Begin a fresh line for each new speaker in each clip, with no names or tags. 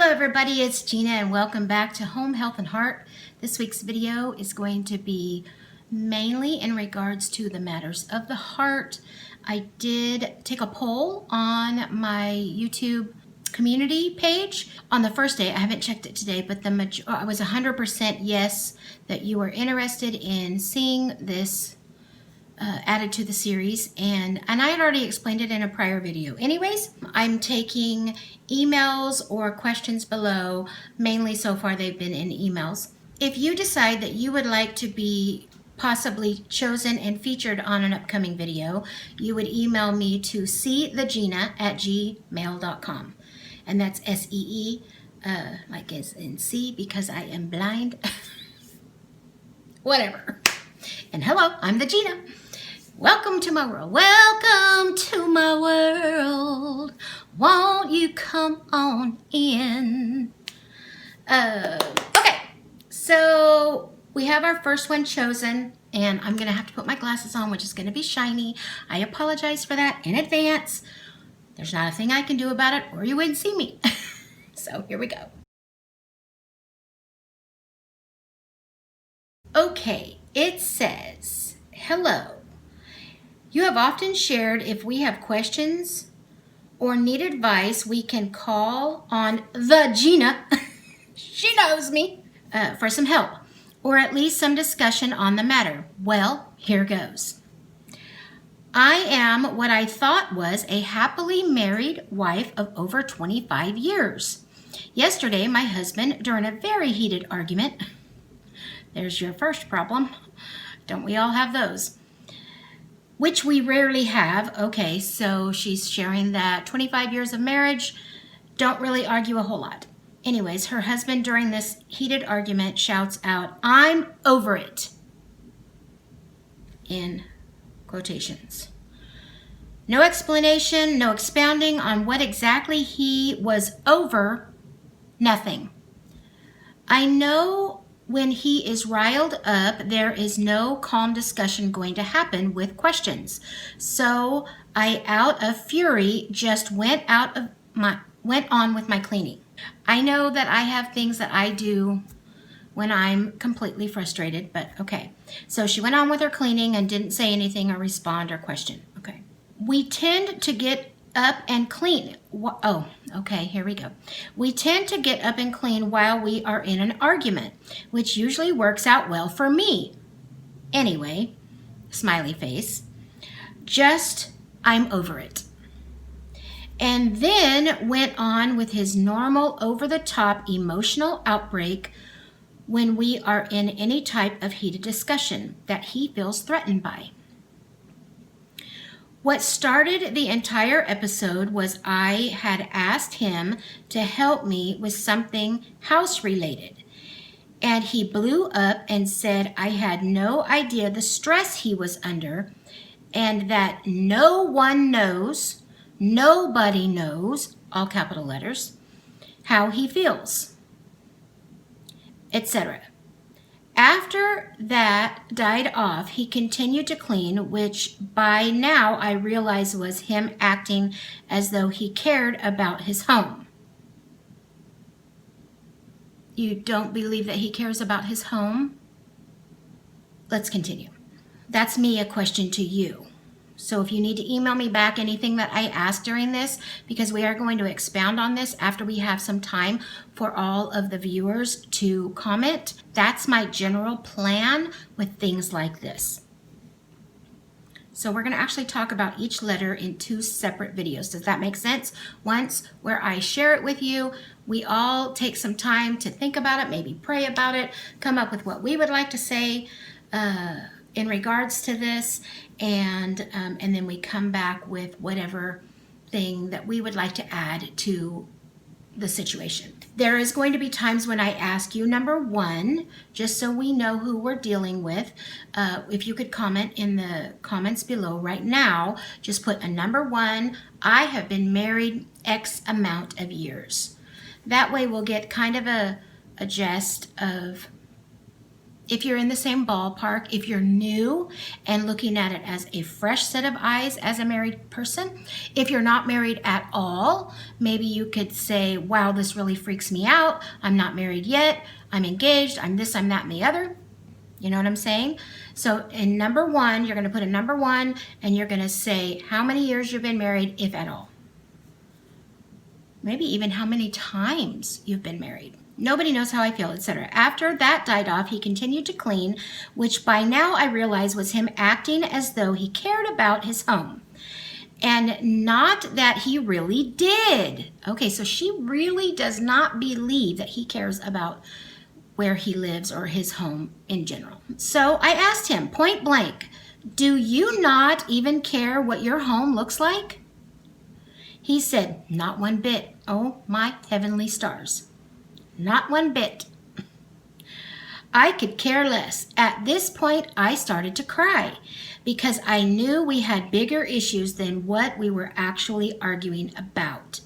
everybody, it's Gina and welcome back to Home Health and Heart. This week's video is going to be mainly in regards to the matters of the heart. I did take a poll on my YouTube community page on the first day. I haven't checked it today, but I was 100% yes that you are interested in seeing this added to the series, and I had already explained it in a prior video. Anyways, I'm taking emails or questions below. Mainly so far they've been in emails. If you decide that you would like to be possibly chosen and featured on an upcoming video, you would email me to SeeTheGina@gmail.com, and that's SEE, like as in C, because I am blind. Whatever. And hello, I'm the Gina. Welcome to my world. Welcome to my world. Won't you come on in? Okay, so we have our first one chosen, and I'm going to have to put my glasses on, which is going to be shiny. I apologize for that in advance. There's not a thing I can do about it, or you wouldn't see me. So here we go. Okay, it says, hello. You have often shared if we have questions or need advice, we can call on the Gina, she knows me, for some help, or at least some discussion on the matter. Well, here goes. I am what I thought was a happily married wife of over 25 years. Yesterday, my husband, during a very heated argument, there's your first problem, don't we all have those? Which we rarely have. Okay, so she's sharing that 25 years of marriage, don't really argue a whole lot. Anyways, her husband during this heated argument shouts out, "I'm over it," in quotations. No explanation, no expounding on what exactly he was over, nothing. I know when he is riled up, there is no calm discussion going to happen with questions. So I, out of fury, just went on with my cleaning. I know that I have things that I do when I'm completely frustrated, but okay. So she went on with her cleaning and didn't say anything or respond or question. Okay. We tend to get up and clean. Oh, okay, here we go. We tend to get up and clean while we are in an argument, which usually works out well for me. Anyway, smiley face. Just, I'm over it. And then went on with his normal over-the-top emotional outbreak when we are in any type of heated discussion that he feels threatened by. What started the entire episode was I had asked him to help me with something house-related, and he blew up and said I had no idea the stress he was under, and that no one knows, nobody knows, all capital letters, how he feels, etc. After that died off, he continued to clean, which by now I realized was him acting as though he cared about his home. You don't believe that he cares about his home? Let's continue. That's me, a question to you. So if you need to email me back anything that I asked during this, because we are going to expound on this after we have some time for all of the viewers to comment. That's my general plan with things like this. So we're going to actually talk about each letter in 2 separate videos. Does that make sense? Once where I share it with you, we all take some time to think about it, maybe pray about it, come up with what we would like to say in regards to this, and then we come back with whatever thing that we would like to add to the situation. There is going to be times when I ask you, number 1, just so we know who we're dealing with, if you could comment in the comments below right now, just put a number 1, I have been married X amount of years. That way we'll get kind of a gist of if you're in the same ballpark, if you're new and looking at it as a fresh set of eyes as a married person. If you're not married at all, maybe you could say, wow, this really freaks me out. I'm not married yet. I'm engaged. I'm this, I'm that, and the other. You know what I'm saying? So in number one, you're going to put a number one, and you're going to say how many years you've been married, if at all. Maybe even how many times you've been married. Nobody knows how I feel, etc. After that died off, he continued to clean, which by now I realized was him acting as though he cared about his home. And not that he really did. Okay, so she really does not believe that he cares about where he lives or his home in general. So I asked him point blank, do you not even care what your home looks like? He said, not one bit. Oh, my heavenly stars. Not one bit. I could care less. At this point, I started to cry because I knew we had bigger issues than what we were actually arguing about.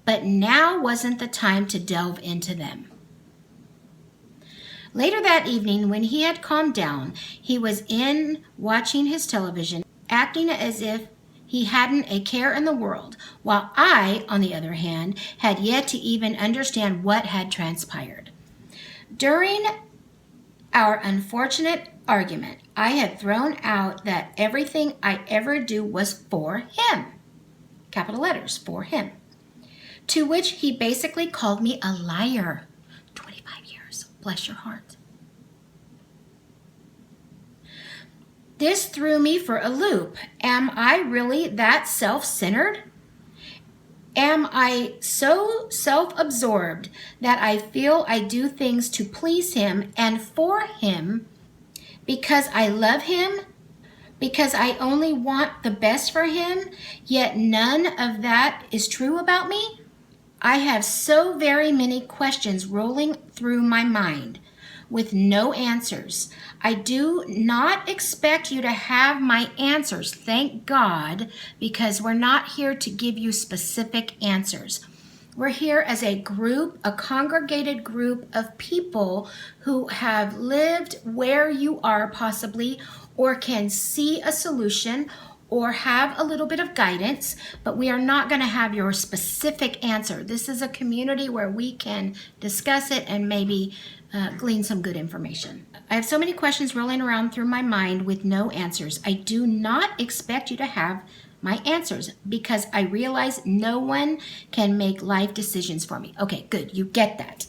But now wasn't the time to delve into them. Later that evening, when he had calmed down, he was in watching his television, acting as if he hadn't a care in the world, while I, on the other hand, had yet to even understand what had transpired. During our unfortunate argument, I had thrown out that everything I ever do was for him. Capital letters, for him. To which he basically called me a liar. 25 years. Bless your heart. This threw me for a loop. Am I really that self-centered? Am I so self-absorbed that I feel I do things to please him and for him because I love him, because I only want the best for him, yet none of that is true about me? I have so very many questions rolling through my mind with no answers. I do not expect you to have my answers, thank God, because we're not here to give you specific answers. We're here as a group, a congregated group of people who have lived where you are possibly, or can see a solution, or have a little bit of guidance, but we are not going to have your specific answer. This is a community where we can discuss it and maybe glean some good information. I have so many questions rolling around through my mind with no answers. I do not expect you to have my answers because I realize no one can make life decisions for me. Okay, good. You get that.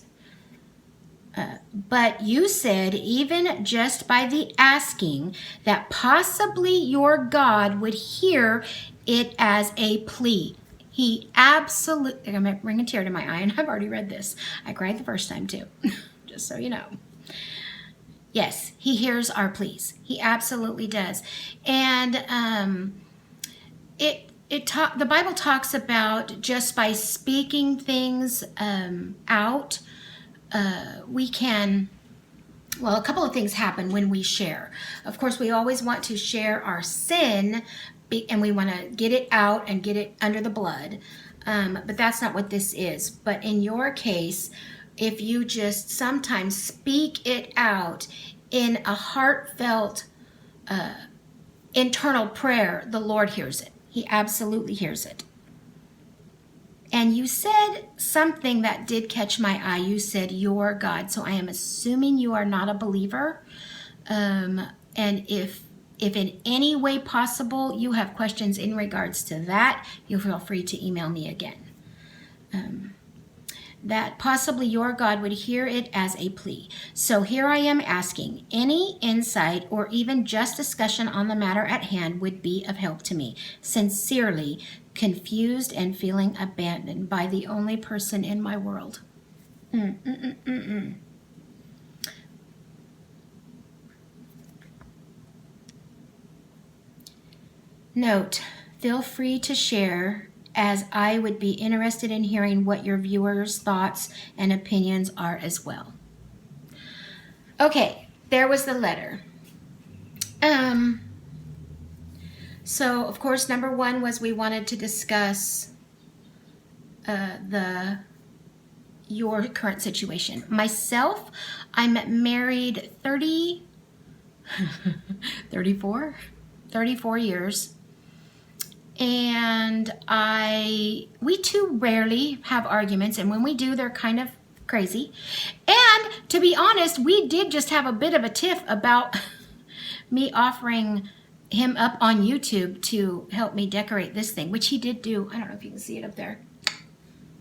But you said even just by the asking that possibly your God would hear it as a plea. He absolutely, I'm going to bring a tear to my eye, and I've already read this. I cried the first time too, just so you know. Yes, he hears our pleas. He absolutely does. And the Bible talks about just by speaking things out, we can, well, a couple of things happen when we share. Of course, we always want to share our sin, and we want to get it out and get it under the blood. But that's not what this is. But in your case, if you just sometimes speak it out in a heartfelt, internal prayer, the Lord hears it. He absolutely hears it. And you said something that did catch my eye. You said, your God. So I am assuming you are not a believer. And if in any way possible you have questions in regards to that, you feel free to email me again. That possibly your God would hear it as a plea. So here I am asking, any insight or even just discussion on the matter at hand would be of help to me. Sincerely, confused and feeling abandoned by the only person in my world. Note, feel free to share, as I would be interested in hearing what your viewers' thoughts and opinions are as well. Okay, there was the letter. So, of course, number one was we wanted to discuss the your current situation. Myself, I'm married 34 years. And we too rarely have arguments, and when we do, they're kind of crazy. And to be honest, we did just have a bit of a tiff about me offering him up on YouTube to help me decorate this thing, which he did do. I don't know if you can see it up there.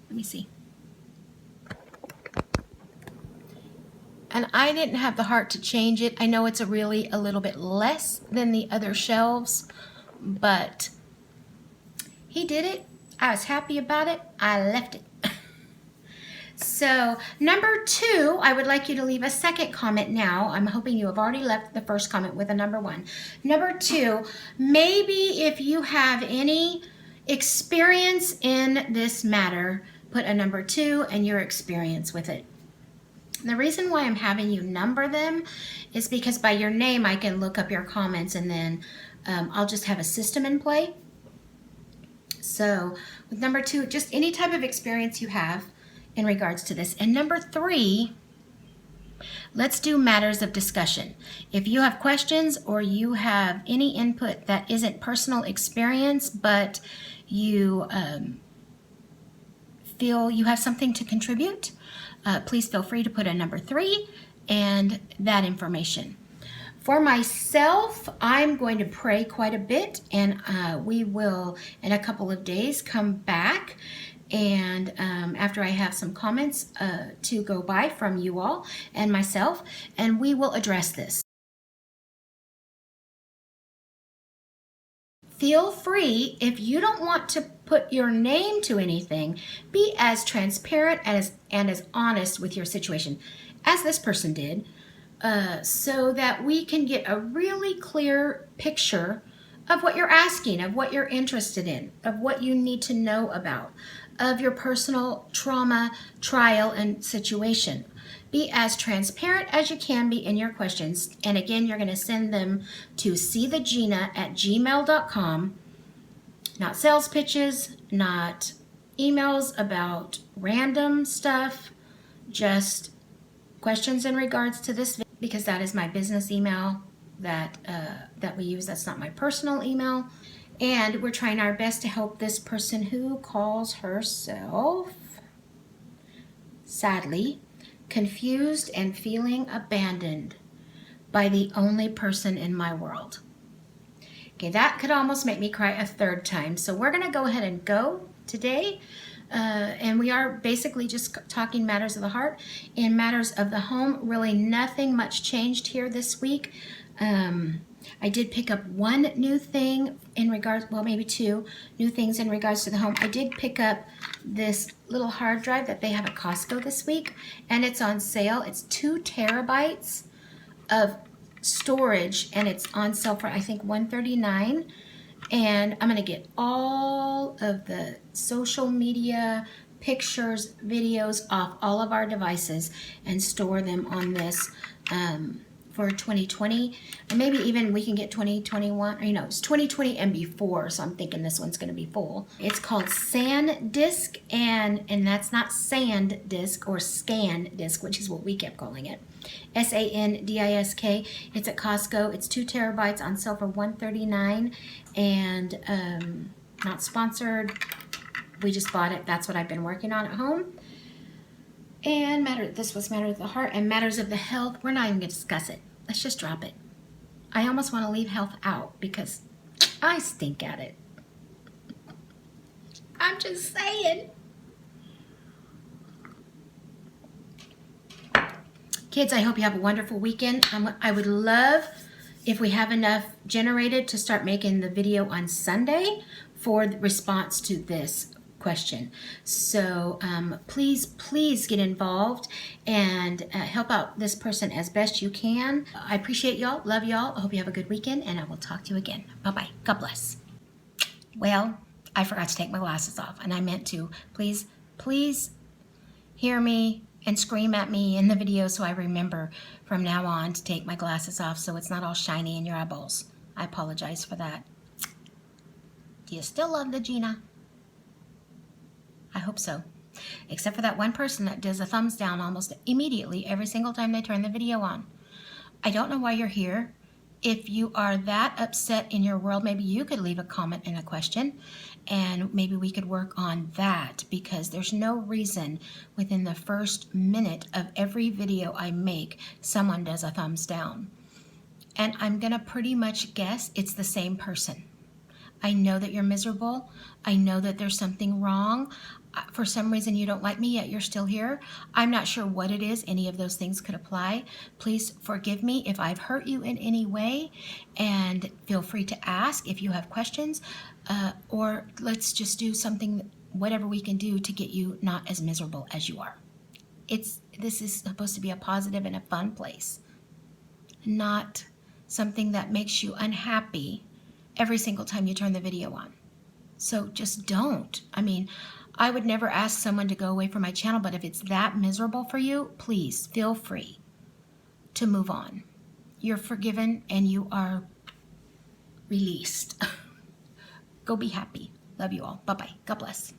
Let me see. And I didn't have the heart to change it. I know it's a little bit less than the other shelves, but he did it. I was happy about it. I left it. So number 2, I would like you to leave a second comment now. I'm hoping you have already left the first comment with a number 1. Number 2, maybe if you have any experience in this matter, put a number 2 and your experience with it. The reason why I'm having you number them is because by your name I can look up your comments, and then I'll just have a system in play. So with number 2, just any type of experience you have in regards to this. And number 3, let's do matters of discussion. If you have questions or you have any input that isn't personal experience, but you feel you have something to contribute, please feel free to put a number 3 and that information. For myself, I'm going to pray quite a bit, and we will, in a couple of days, come back, and after I have some comments to go by from you all and myself, and we will address this. Feel free, if you don't want to put your name to anything, be as transparent and as honest with your situation as this person did, so that we can get a really clear picture of what you're asking, of what you're interested in, of what you need to know about, of your personal trauma, trial, and situation. Be as transparent as you can be in your questions. And again, you're going to send them to SeeTheGina@gmail.com. Not sales pitches, not emails about random stuff, just questions in regards to this video, because that is my business email that we use. That's not my personal email. And we're trying our best to help this person who calls herself, sadly, confused and feeling abandoned by the only person in my world. Okay, that could almost make me cry a third time. So we're going to go ahead and go today. And we are basically just talking matters of the heart. In matters of the home, really nothing much changed here this week. I did pick up one new thing in regards, well, maybe 2 new things in regards to the home. I did pick up this little hard drive that they have at Costco this week, and it's on sale. It's 2 terabytes of storage, and it's on sale for, I think, $139. And I'm going to get all of the social media pictures, videos off all of our devices and store them on this for 2020. And maybe even we can get 2021, or, it's 2020 and before, so I'm thinking this one's going to be full. It's called SanDisk, and that's not SanDisk or ScanDisk, which is what we kept calling it. SanDisk. It's at Costco. It's 2 terabytes on sale for $139, and not sponsored. We just bought it. That's what I've been working on at home. And this was matters of the heart, and matters of the health. We're not even going to discuss it. Let's just drop it. I almost want to leave health out because I stink at it. I'm just saying. Kids, I hope you have a wonderful weekend. I would love if we have enough generated to start making the video on Sunday for the response to this question. So please get involved and help out this person as best you can. I appreciate y'all. Love y'all. I hope you have a good weekend, and I will talk to you again. Bye-bye. God bless. Well, I forgot to take my glasses off, and I meant to. Please hear me and scream at me in the video so I remember from now on to take my glasses off so it's not all shiny in your eyeballs. I apologize for that. Do you still love the Gina? I hope so. Except for that one person that does a thumbs down almost immediately every single time they turn the video on. I don't know why you're here. If you are that upset in your world, maybe you could leave a comment and a question, and maybe we could work on that, because there's no reason within the first minute of every video I make, someone does a thumbs down. And I'm going to pretty much guess it's the same person. I know that you're miserable. I know that there's something wrong. For some reason you don't like me, yet you're still here. I'm not sure what it is. Any of those things could apply. Please forgive me if I've hurt you in any way, and feel free to ask if you have questions, or let's just do something, whatever we can do to get you not as miserable as you are. This is supposed to be a positive and a fun place, not something that makes you unhappy every single time you turn the video on. So just don't. I mean, I would never ask someone to go away from my channel, but if it's that miserable for you, please feel free to move on. You're forgiven and you are released. Go be happy. Love you all. Bye-bye. God bless.